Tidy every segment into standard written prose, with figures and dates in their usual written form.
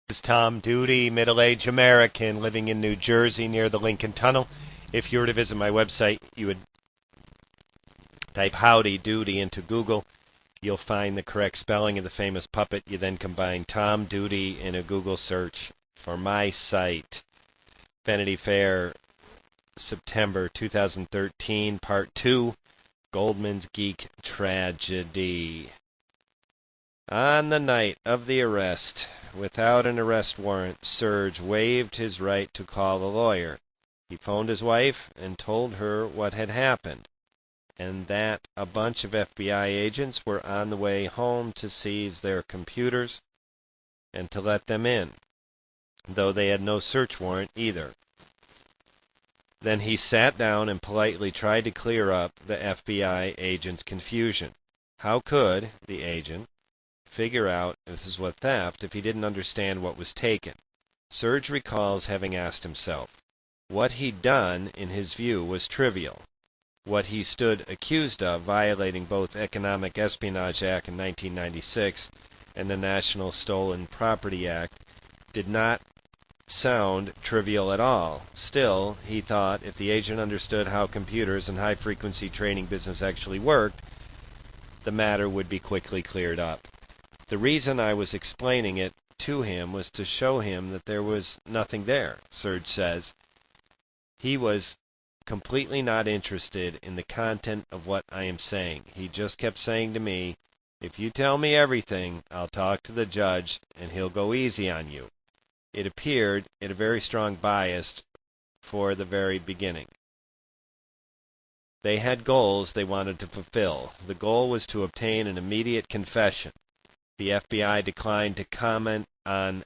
This is Tom Doody, middle-aged American living in New Jersey near the Lincoln Tunnel. If you were to visit my website, you would type Howdy Doody into Google. You'll find the correct spelling of the famous puppet. You then combine Tom Doody in a Google search for my site. Vanity Fair, September 2013, Part 2, Goldman's Geek Tragedy. On the night of the arrest, without an arrest warrant, Serge waived his right to call a lawyer. He phoned his wife and told her what had happened, and that a bunch of FBI agents were on the way home to seize their computers and to let them in, though they had no search warrant either. Then he sat down and politely tried to clear up the FBI agent's confusion. How could the agent figure out this is what theft if he didn't understand what was taken? Serge recalls having asked himself. What he'd done, in his view, was trivial. What he stood accused of, violating both Economic Espionage Act in 1996 and the National Stolen Property Act, did not sound trivial at all. Still, he thought if the agent understood how computers and high-frequency trading business actually worked, the matter would be quickly cleared up. The reason I was explaining it to him was to show him that there was nothing there, Serge says. He was completely not interested in the content of what I am saying. He just kept saying to me, if you tell me everything, I'll talk to the judge and he'll go easy on you. It appeared it a very strong bias for the very beginning. They had goals they wanted to fulfill. The goal was to obtain an immediate confession. The FBI declined to comment on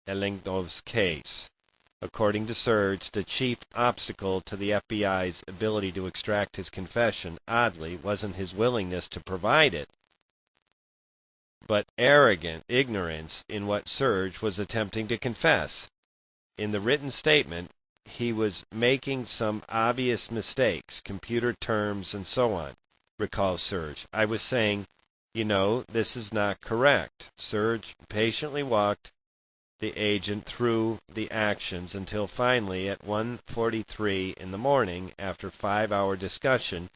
Aleynikov's case. According to Serge, the chief obstacle to the FBI's ability to extract his confession, oddly, wasn't his willingness to provide it, but arrogant ignorance in what Serge was attempting to confess. In the written statement, he was making some obvious mistakes, computer terms and so on, recalls Serge. I was saying, you know, this is not correct. Serge patiently walked the agent through the actions until finally at 1:43 in the morning, after 5-hour discussion,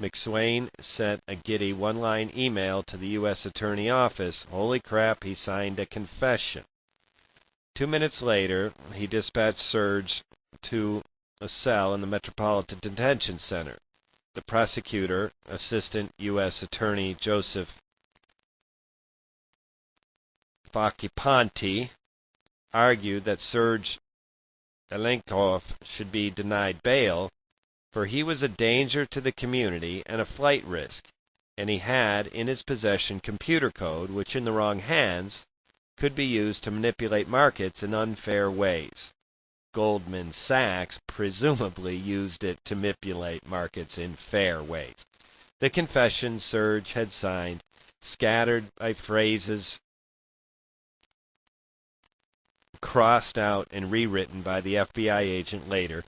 McSwain sent a giddy one-line email to the U.S. Attorney Office. Holy crap, he signed a confession. 2 minutes later, he dispatched Serge to a cell in the Metropolitan Detention Center. The prosecutor, Assistant U.S. Attorney Joseph Faccipanti, argued that Serge Aleynikov should be denied bail, for he was a danger to the community and a flight risk, and he had in his possession computer code which in the wrong hands could be used to manipulate markets in unfair ways. Goldman Sachs presumably used it to manipulate markets in fair ways. The confession Serge had signed, scattered by phrases crossed out and rewritten by the FBI agent later,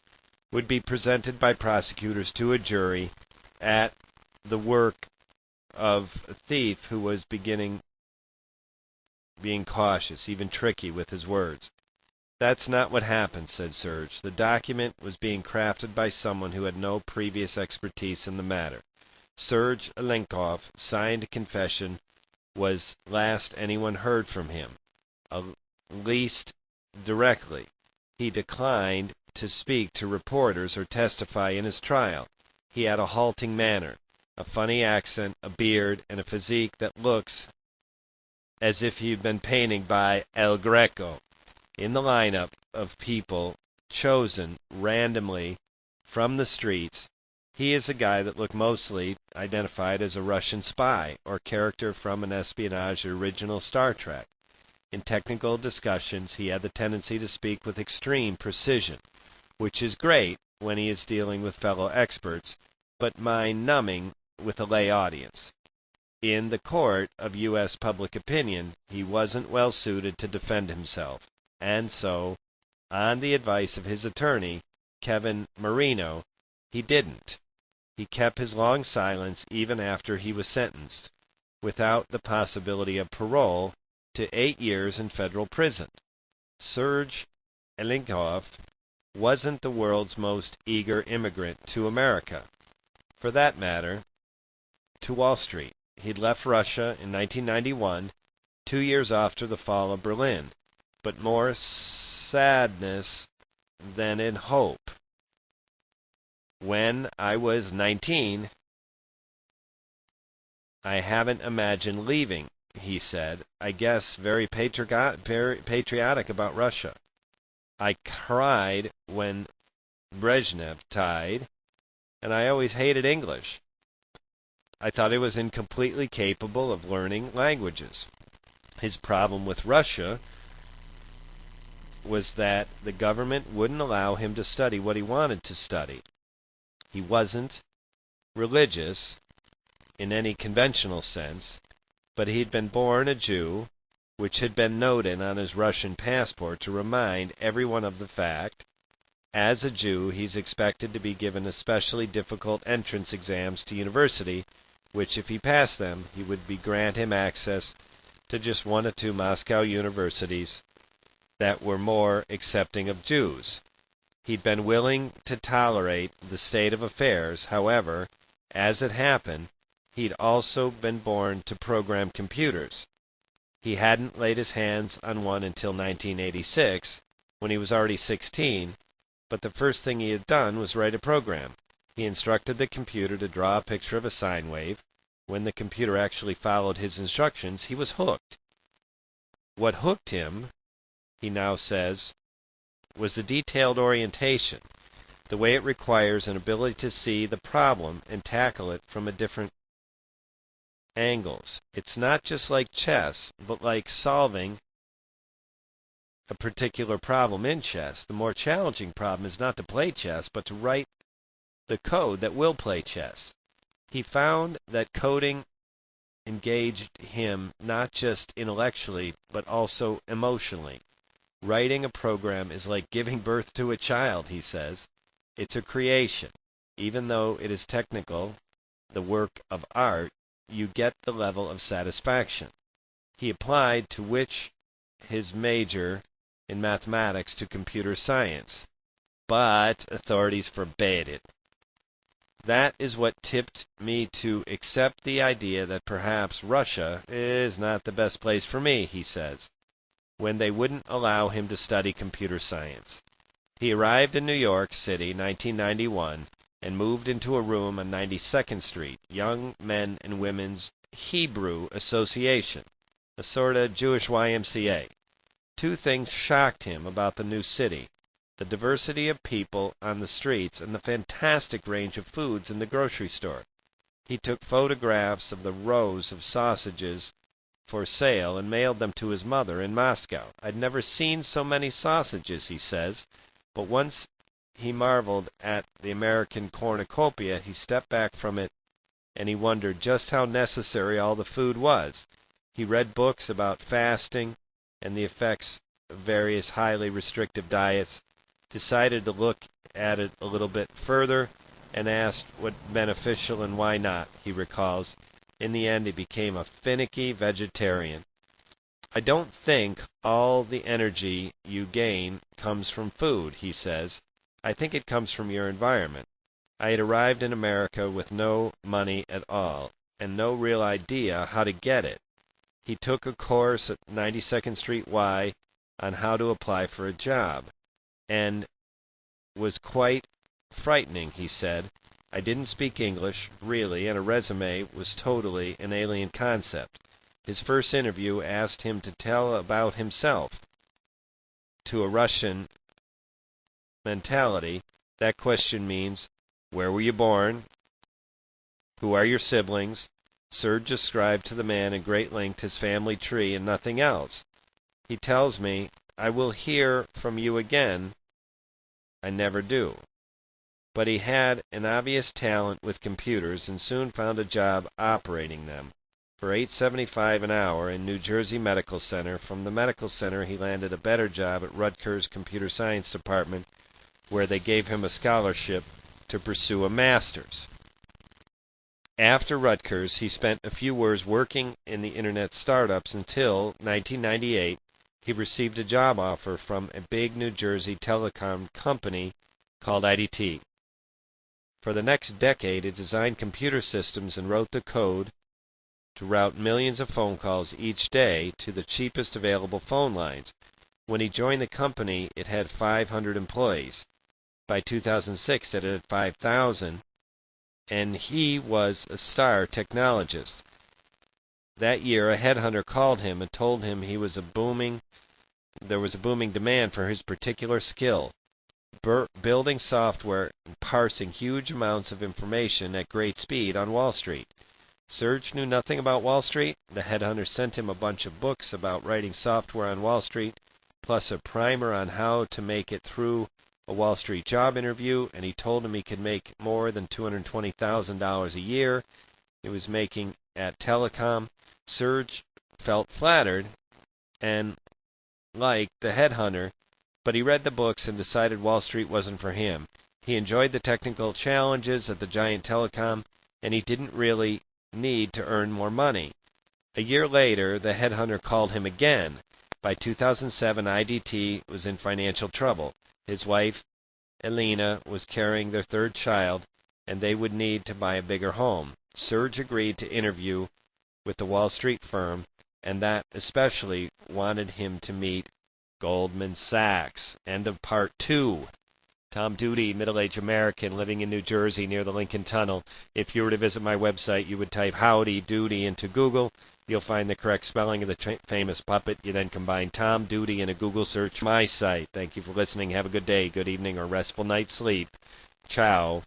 would be presented by prosecutors to a jury at the work of a thief who was being cautious, even tricky with his words. That's not what happened, said Serge. The document was being crafted by someone who had no previous expertise in the matter. Serge Aleynikov signed a confession was last anyone heard from him, at least directly. He declined to speak to reporters or testify in his trial. He had a halting manner, a funny accent, a beard, and a physique that looks as if he'd been painted by El Greco. In the lineup of people chosen randomly from the streets, he is a guy that looked mostly identified as a Russian spy or character from an espionage original Star Trek. In technical discussions, he had the tendency to speak with extreme precision, which is great when he is dealing with fellow experts, but mind-numbing with a lay audience. In the court of U.S. public opinion, he wasn't well suited to defend himself, and so, on the advice of his attorney, Kevin Marino, he didn't. He kept his long silence even after he was sentenced. Without the possibility of parole, to 8 years in federal prison. Serge Aleynikov wasn't the world's most eager immigrant to America. For that matter, to Wall Street. He'd left Russia in 1991, 2 years after the fall of Berlin, but more sadness than in hope. When I was 19, I haven't imagined leaving, he said. I guess very patriotic about Russia. I cried when Brezhnev died, and I always hated English. I thought he was incompletely capable of learning languages. His problem with Russia was that the government wouldn't allow him to study what he wanted to study. He wasn't religious in any conventional sense, but he'd been born a Jew, which had been noted on his Russian passport to remind everyone of the fact, as a Jew, he's expected to be given especially difficult entrance exams to university, which if he passed them, he would be grant him access to just 1 or 2 Moscow universities that were more accepting of Jews. He'd been willing to tolerate the state of affairs. However, as it happened, he'd also been born to program computers. He hadn't laid his hands on one until 1986, when he was already 16, but the first thing he had done was write a program. He instructed the computer to draw a picture of a sine wave. When the computer actually followed his instructions, he was hooked. What hooked him, he now says, was the detailed orientation, the way it requires an ability to see the problem and tackle it from a different angles. It's not just like chess, but like solving a particular problem in chess. The more challenging problem is not to play chess, but to write the code that will play chess. He found that coding engaged him not just intellectually, but also emotionally. Writing a program is like giving birth to a child, he says. It's a creation. Even though it is technical, the work of art, you get the level of satisfaction. He applied to which his major in mathematics to computer science, but authorities forbade it. That is what tipped me to accept the idea that perhaps Russia is not the best place for me, he says, when they wouldn't allow him to study computer science. He arrived in New York City, 1991, and moved into a room on 92nd Street, Young Men and Women's Hebrew Association, a sort of Jewish YMCA. 2 things shocked him about the new city: the diversity of people on the streets and the fantastic range of foods in the grocery store. He took photographs of the rows of sausages for sale and mailed them to his mother in Moscow. I'd never seen so many sausages, he says, but once he marveled at the American cornucopia, he stepped back from it and he wondered just how necessary all the food was. He read books about fasting and the effects of various highly restrictive diets, decided to look at it a little bit further, and asked what beneficial and why not, he recalls. In the end, he became a finicky vegetarian. I don't think all the energy you gain comes from food, he says. I think it comes from your environment. I had arrived in America with no money at all, and no real idea how to get it. He took a course at 92nd Street Y on how to apply for a job, and was quite frightening, he said. I didn't speak English, really, and a resume was totally an alien concept. His first interview asked him to tell about himself. To a Russian mentality, that question means, where were you born? Who are your siblings? Serge described to the man in great length his family tree and nothing else. He tells me, I will hear from you again. I never do. But he had an obvious talent with computers and soon found a job operating them for $8.75 an hour in New Jersey Medical Center. From the medical center, he landed a better job at Rutgers Computer Science Department, where they gave him a scholarship to pursue a master's. After Rutgers, he spent a few years working in the internet startups until 1998. He received a job offer from a big New Jersey telecom company called IDT. For the next decade, he designed computer systems and wrote the code to route millions of phone calls each day to the cheapest available phone lines. When he joined the company, it had 500 employees. By 2006, it had 5,000, and he was a star technologist. That year, a headhunter called him and told him there was a booming demand for his particular skill, building software and parsing huge amounts of information at great speed on Wall Street. Serge knew nothing about Wall Street. The headhunter sent him a bunch of books about writing software on Wall Street, plus a primer on how to make it through a Wall Street job interview, and he told him he could make more than $220,000 a year he was making at Telecom. Serge felt flattered and liked the headhunter, but he read the books and decided Wall Street wasn't for him. He enjoyed the technical challenges at the giant telecom, and he didn't really need to earn more money. A year later, the headhunter called him again. By 2007, IDT was in financial trouble. His wife, Elena, was carrying their third child, and they would need to buy a bigger home. Serge agreed to interview with the Wall Street firm, and that especially wanted him to meet Goldman Sachs. End of part 2. Tom Doody, middle-aged American living in New Jersey near the Lincoln Tunnel. If you were to visit my website, you would type Howdy Doody into Google. You'll find the correct spelling of the famous puppet. You then combine Tom Doody in a Google search. My site. Thank you for listening. Have a good day, good evening, or restful night's sleep. Ciao.